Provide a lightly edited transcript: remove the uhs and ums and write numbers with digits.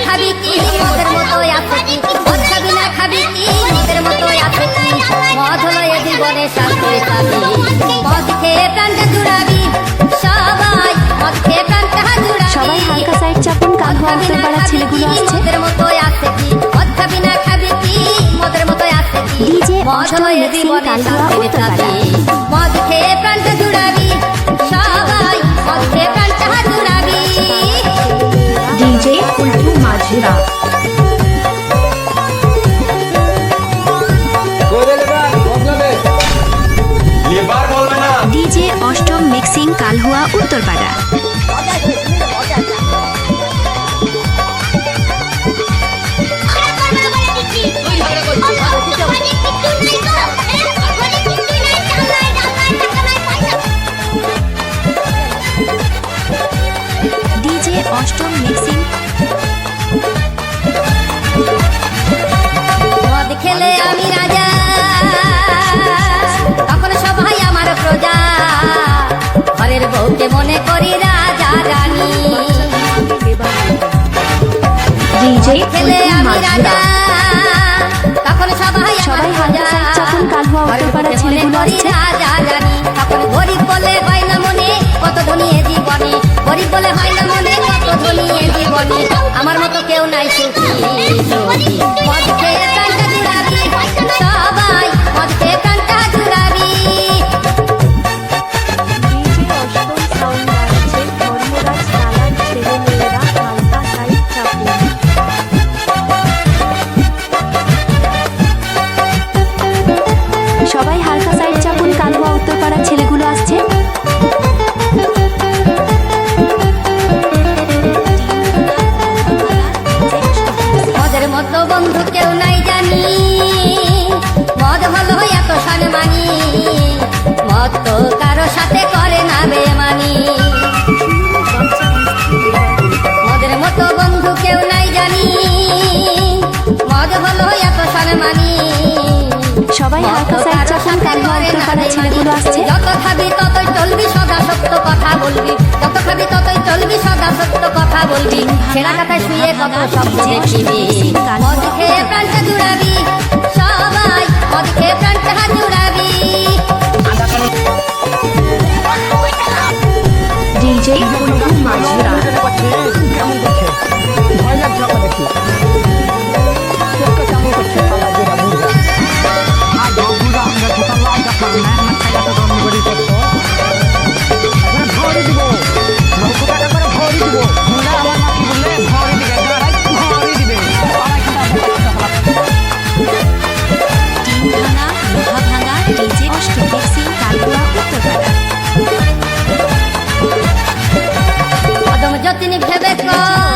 খাবি কি মদের মতো আছে কি মদ খাবি না খাবি কি মদের মতো আছে কি মদ হলো এ জীবনে শান্তির চাবি মদ খেয়ে প্রাণটা জুড়াবি সবাই মদ খেয়ে প্রাণটা জুড়াবি সবাই হালকা সাইড চাপুন কাঁধা উত্তরপাড়া ছেলেগুলো আসছে মদের মতো আছে কি মদ খাবি না খাবি কি মদের মতো আছে কি ডিজে মদ হলো এ জীবনে শান্তির চাবি মদ খেয়ে প্রাণটা জুড়াবি সবাই মদ খেয়ে প্রাণটা জুড়াবি ডিজে উল্টু মাঝিরা ডিজে অষ্টম মিক্সিং কালহুয়া উত্তরপাড়া ডিজে অষ্টম মিক্সিং মদ খেলে আমি রাজা তখন সবাই আমার প্রজা ঘরের বউকে মনে করি রাজা রানী ডিজে খেলে উল্টু আমি মাঝিরা রাজা তখন সবাই সবাই হালকা সাইড চাপুন কালহুয়া উত্তরপাড়া ছেলেগুলো আসছে রাজা রানী তখন গরিব বলে হয় না মনে কত ধনী এ জীবনে গরিব বলে হয় না মনে কত ধনী এ জীবনে আমার মতো কেউ নাই সুখী সুখী মদ খেয়ে প্রাণটা জুড়াবি সবাই মদ খেয়ে প্রাণটা জুড়াবি ডিজে অষ্টম সাউন্ড বাজছে ধর্মরাজ নালার ছেলেমেয়েরা হালকা সাইড চাপুন সবাই হালকা সাইড চাপুন কালহুয়া উত্তরপাড়া ছেলেগুলো আসছে মদের মতো বন্ধু কেউ নাই জানি মদ হলো এত সম্মানী মদ তো কারো সাথে করে না বেমানি মদের মতো বন্ধু কেউ নাই জানি মদ হলো এত সম্মানী সবাই হালকা সাইড চাপুন কালহুয়া উত্তরপাড়া ছেলেগুলো আসছে যত খাবি ততই চলবি সদা সত্য কথা বলবি যত খাবি ততই চলবি সদা সত্য কথা বলবি ছেঁড়া কাটায় শুয়ে কত স্বপ্ন দেখিবি মদ খেয়ে প্রাণটা জুড়াবি সবাই মদ খেয়ে প্রাণটা জুড়াবি ডিজে উল্টু মাঝিরা টিমভাঙা লোহাভাঙা ডিজে অষ্টম মিক্সিং কালহুয়া উত্তরপাড়া অদম যতিন ভেবে কর